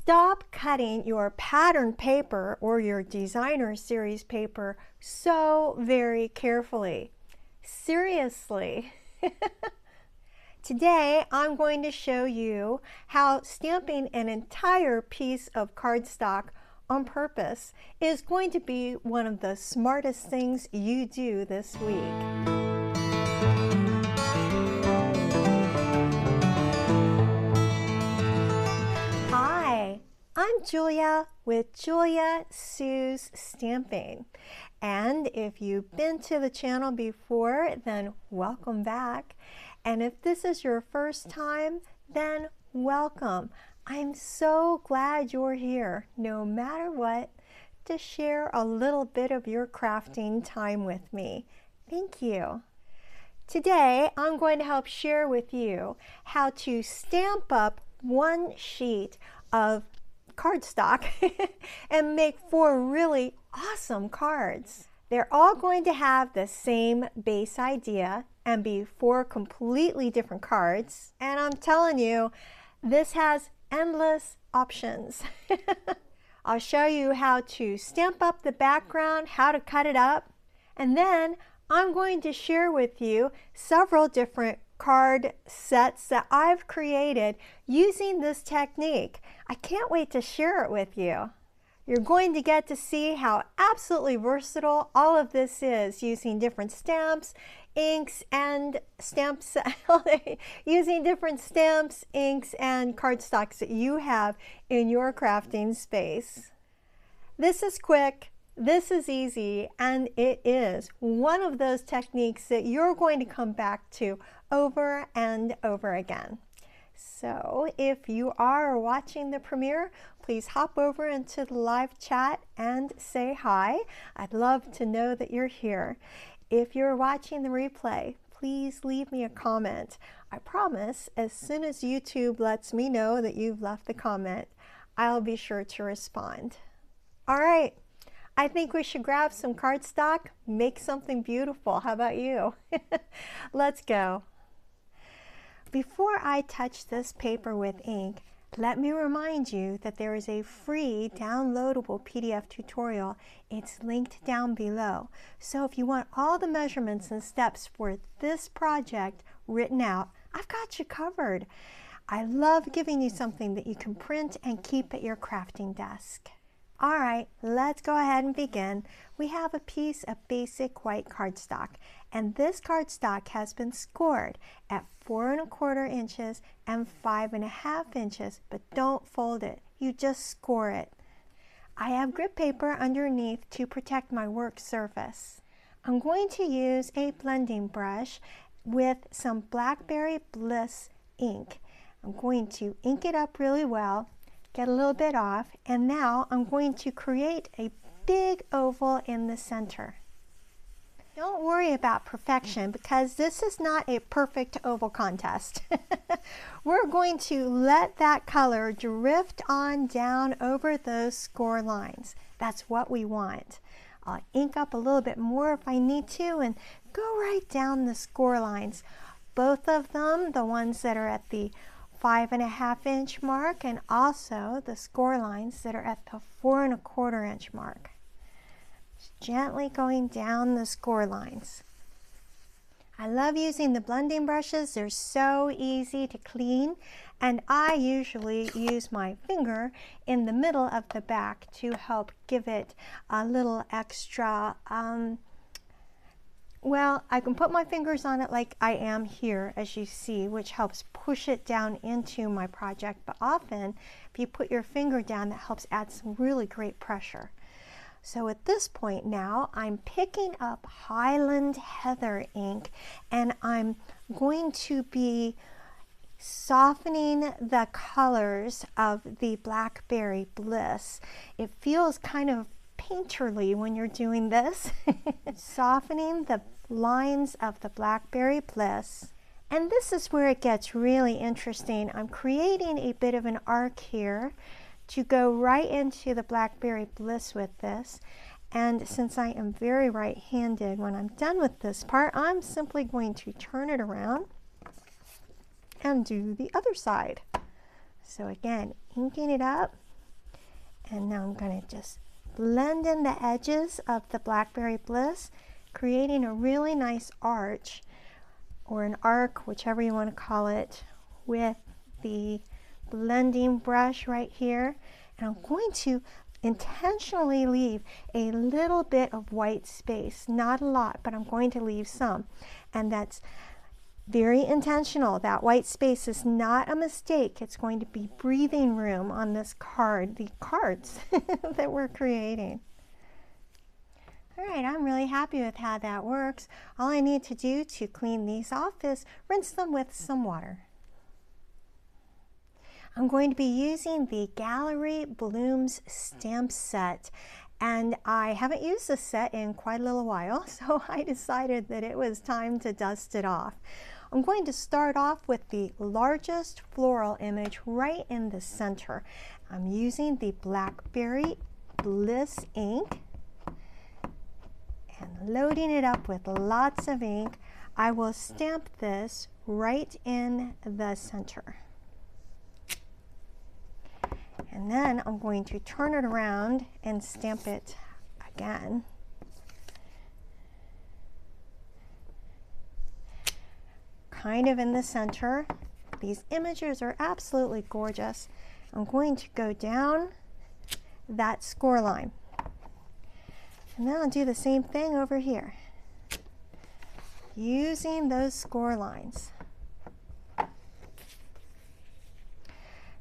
Stop cutting your pattern paper or your designer series paper so very carefully. Seriously. Today I'm going to show you how stamping an entire piece of cardstock on purpose is going to be one of the smartest things you do this week. Hi, I'm Julia with Julia Sue's Stamping. And if you've been to the channel before, then welcome back. And if this is your first time, then welcome. I'm so glad you're here, no matter what, to share a little bit of your crafting time with me. Thank you. Today, I'm going to help share with you how to stamp up one sheet of cardstock and make 4 really awesome cards. They're all going to have the same base idea and be 4 completely different cards. And I'm telling you, this has endless options. I'll show you how to stamp up the background, how to cut it up, and then I'm going to share with you several different card sets that I've created using this technique. I can't wait to share it with you. You're going to get to see how absolutely versatile all of this is, using different stamps, inks, and stamps, using different stamps, inks, and cardstocks that you have in your crafting space. This is quick. This is easy, and it is one of those techniques that you're going to come back to over and over again. So if you are watching the premiere, please hop over into the live chat and say hi. I'd love to know that you're here. If you're watching the replay, please leave me a comment. I promise, as soon as YouTube lets me know that you've left the comment, I'll be sure to respond. All right. I think we should grab some cardstock, make something beautiful. How about you? Let's go. Before I touch this paper with ink, let me remind you that there is a free downloadable PDF tutorial. It's linked down below. So if you want all the measurements and steps for this project written out, I've got you covered. I love giving you something that you can print and keep at your crafting desk. All right, let's go ahead and begin. We have a piece of basic white cardstock, and this cardstock has been scored at 4 1/4 inches and 5 1/2 inches, but don't fold it. You just score it. I have grit paper underneath to protect my work surface. I'm going to use a blending brush with some Blackberry Bliss ink. I'm going to ink it up really well, get a little bit off, and now I'm going to create a big oval in the center. Don't worry about perfection, because this is not a perfect oval contest. We're going to let that color drift on down over those score lines. That's what we want. I'll ink up a little bit more if I need to and go right down the score lines. Both of them, the ones that are at the 5 1/2 inch mark, and also the score lines that are at the 4 1/4 inch mark. Just gently going down the score lines. I love using the blending brushes. They're so easy to clean, and I usually use my finger in the middle of the back to help give it a little extra well, I can put my fingers on it like I am here, as you see, which helps push it down into my project. But often, if you put your finger down, that helps add some really great pressure. So at this point now, I'm picking up Highland Heather ink, and I'm going to be softening the colors of the Blackberry Bliss. It feels kind of painterly when you're doing this. Softening the lines of the Blackberry Bliss. And this is where it gets really interesting. I'm creating a bit of an arc here to go right into the Blackberry Bliss with this. And since I am very right-handed, when I'm done with this part, I'm simply going to turn it around and do the other side. So again, inking it up, And now I'm going to just blend in the edges of the Blackberry Bliss, creating a really nice arch, or an arc, whichever you want to call it, with the blending brush right here. And I'm going to intentionally leave a little bit of white space, not a lot, but I'm going to leave some. And that's very intentional. That white space is not a mistake. It's going to be breathing room on this card, the cards that we're creating. All right, I'm really happy with how that works. All I need to do to clean these off is rinse them with some water. I'm going to be using the Gallery Blooms stamp set, and I haven't used this set in quite a little while, so I decided that it was time to dust it off. I'm going to start off with the largest floral image right in the center. I'm using the Blackberry Bliss ink and loading it up with lots of ink. I will stamp this right in the center. And then I'm going to turn it around and stamp it again. Kind of in the center. These images are absolutely gorgeous. I'm going to go down that score line. And then I'll do the same thing over here, using those score lines.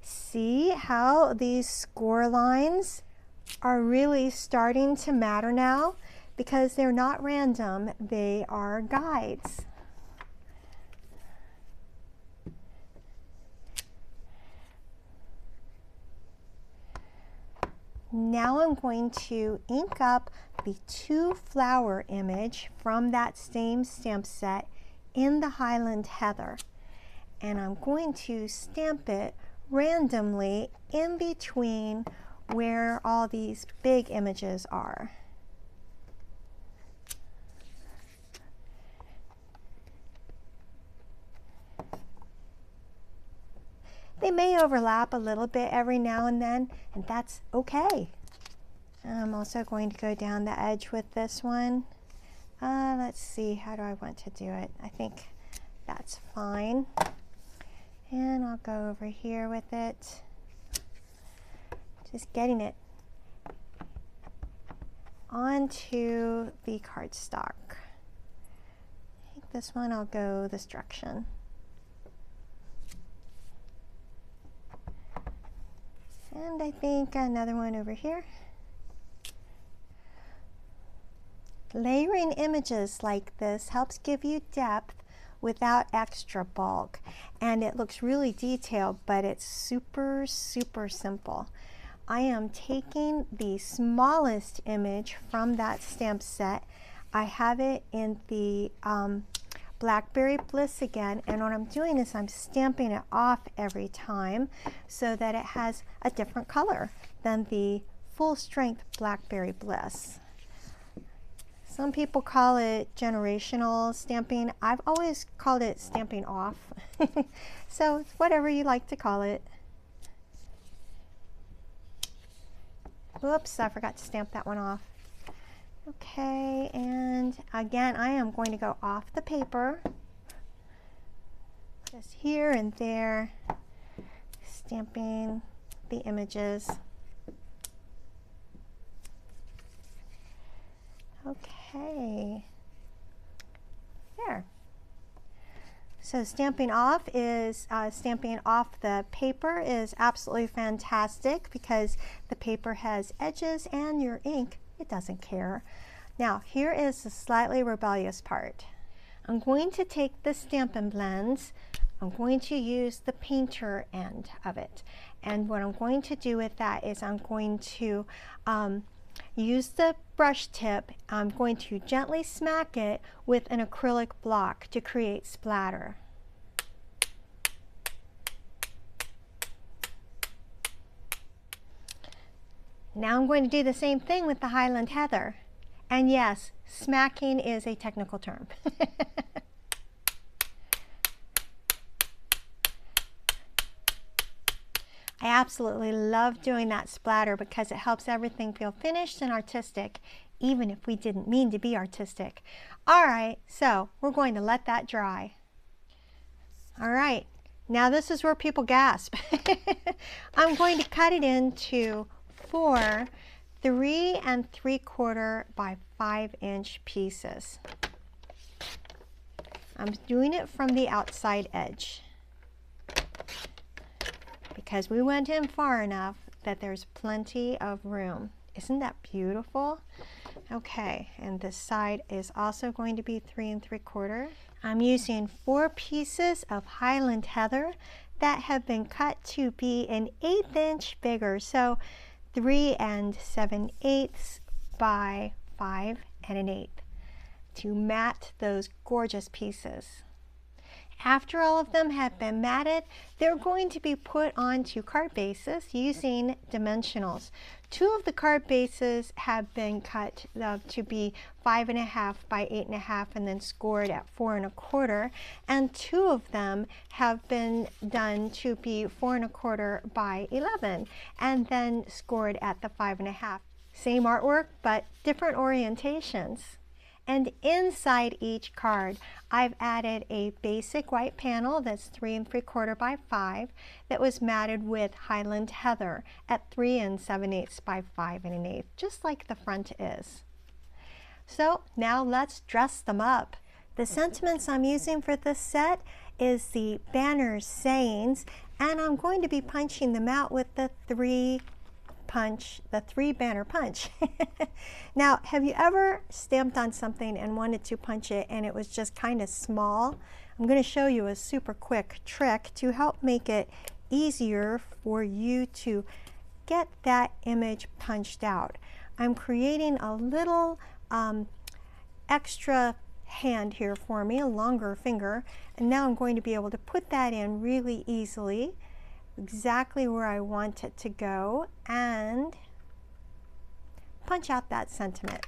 See how these score lines are really starting to matter now, because they're not random, they are guides. Now I'm going to ink up the 2 flower image from that same stamp set in the Highland Heather. And I'm going to stamp it randomly in between where all these big images are. They may overlap a little bit every now and then, and that's okay. I'm also going to go down the edge with this one. Let's see, how do I want to do it? I think that's fine. And I'll go over here with it. Just getting it onto the cardstock. I think this one I'll go this direction. And I think another one over here. Layering images like this helps give you depth without extra bulk. And it looks really detailed, but it's super, super simple. I am taking the smallest image from that stamp set. I have it in the Blackberry Bliss again, and what I'm doing is I'm stamping it off every time so that it has a different color than the full strength Blackberry Bliss. Some people call it generational stamping. I've always called it stamping off. So it's whatever you like to call it. Whoops, I forgot to stamp that one off. Okay, and again, I am going to go off the paper, just here and there, stamping the images. Okay, there. So stamping off the paper is absolutely fantastic because the paper has edges and your ink, it doesn't care. Now here is the slightly rebellious part. I'm going to take the Stampin' Blends. I'm going to use the painter end of it. And what I'm going to do with that is I'm going to use the brush tip. I'm going to gently smack it with an acrylic block to create splatter. Now I'm going to do the same thing with the Highland Heather. And yes, smacking is a technical term. I absolutely love doing that splatter because it helps everything feel finished and artistic, even if we didn't mean to be artistic. All right, so we're going to let that dry. All right, now this is where people gasp. I'm going to cut it into 4 3 3/4 by 5-inch pieces. I'm doing it from the outside edge because we went in far enough that there's plenty of room. Isn't that beautiful? Okay, and this side is also going to be 3 3/4. I'm using 4 pieces of Highland Heather that have been cut to be an 1/8 inch bigger, so 3 7/8 by 5 1/8 to mat those gorgeous pieces. After all of them have been matted, they're going to be put onto card bases using dimensionals. 2 of the card bases have been cut to be 5 1/2 by 8 1/2 and then scored at 4 1/4, and 2 of them have been done to be 4 1/4 by 11 and then scored at the 5 1/2. Same artwork, but different orientations. And inside each card, I've added a basic white panel that's 3 3/4 by 5 that was matted with Highland Heather at 3 7/8 by 5 1/8, just like the front is. So now let's dress them up. The sentiments I'm using for this set is the banners, sayings, and I'm going to be punching them out with the 3 banner punch. Now, have you ever stamped on something and wanted to punch it and it was just kind of small? I'm going to show you a super quick trick to help make it easier for you to get that image punched out. I'm creating a little extra hand here for me, a longer finger, and now I'm going to be able to put that in really easily, exactly where I want it to go, and punch out that sentiment.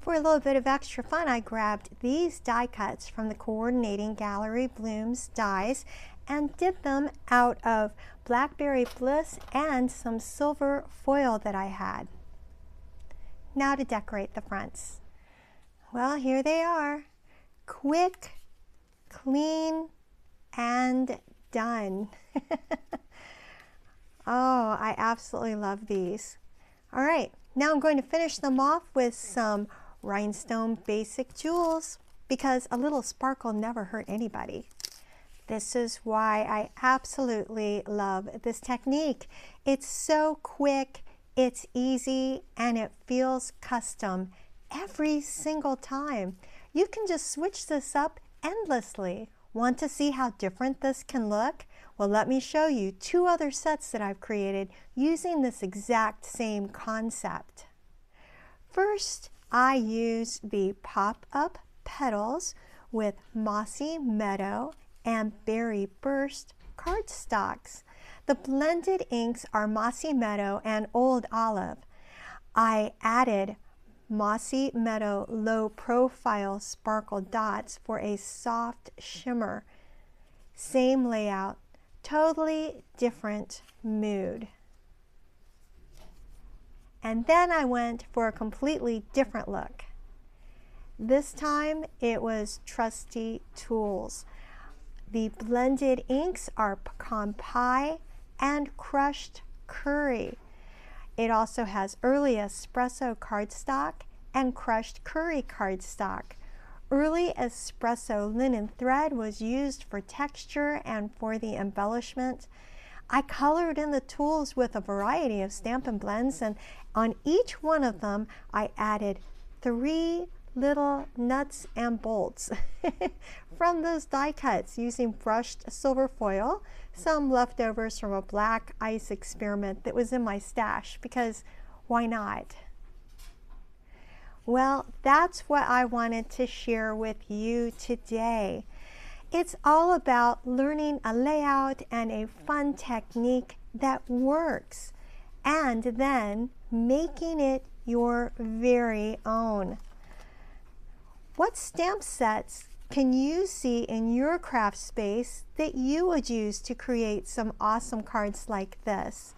For a little bit of extra fun, I grabbed these die cuts from the Coordinating Gallery Blooms dies and did them out of Blackberry Bliss and some silver foil that I had. Now to decorate the fronts. Well, here they are. Quick, clean, and done. Oh, I absolutely love these. All right, now I'm going to finish them off with some rhinestone basic jewels because a little sparkle never hurt anybody. This is why I absolutely love this technique. It's so quick, it's easy, and it feels custom every single time. You can just switch this up endlessly. Want to see how different this can look? Well, let me show you 2 other sets that I've created using this exact same concept. First, I use the pop-up petals with Mossy Meadow and Berry Burst cardstocks. The blended inks are Mossy Meadow and Old Olive. I added Mossy Meadow low profile sparkle dots for a soft shimmer. Same layout, totally different mood. And then I went for a completely different look. This time it was trusty tools. The blended inks are Pecan Pie and Crushed Curry. It also has Early Espresso cardstock and Crushed Curry cardstock. Early Espresso linen thread was used for texture and for the embellishment. I colored in the tools with a variety of Stampin' Blends, and on each one of them I added 3 little nuts and bolts from those die cuts using brushed silver foil, some leftovers from a black ice experiment that was in my stash, because why not? Well, that's what I wanted to share with you today. It's all about learning a layout and a fun technique that works, and then making it your very own. What stamp sets can you see in your craft space that you would use to create some awesome cards like this?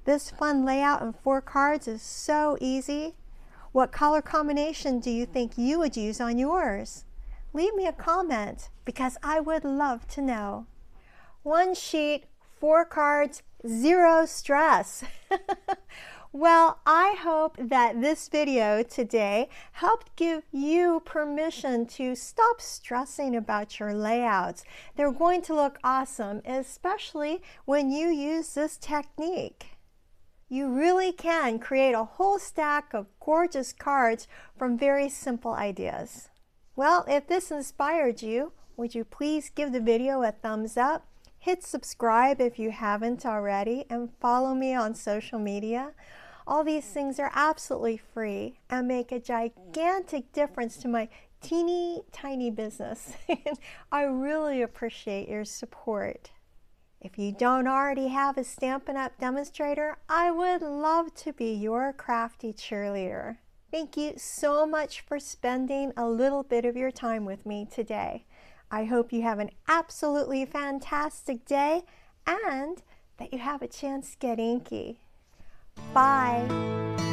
This fun layout in 4 cards is so easy. What color combination do you think you would use on yours? Leave me a comment because I would love to know. 1 sheet, 4 cards, 0 stress. Well, I hope that this video today helped give you permission to stop stressing about your layouts. They're going to look awesome, especially when you use this technique. You really can create a whole stack of gorgeous cards from very simple ideas. Well, if this inspired you, would you please give the video a thumbs up? Hit subscribe if you haven't already, and follow me on social media. All these things are absolutely free and make a gigantic difference to my teeny tiny business. I really appreciate your support. If you don't already have a Stampin' Up! Demonstrator, I would love to be your crafty cheerleader. Thank you so much for spending a little bit of your time with me today. I hope you have an absolutely fantastic day and that you have a chance to get inky. Bye!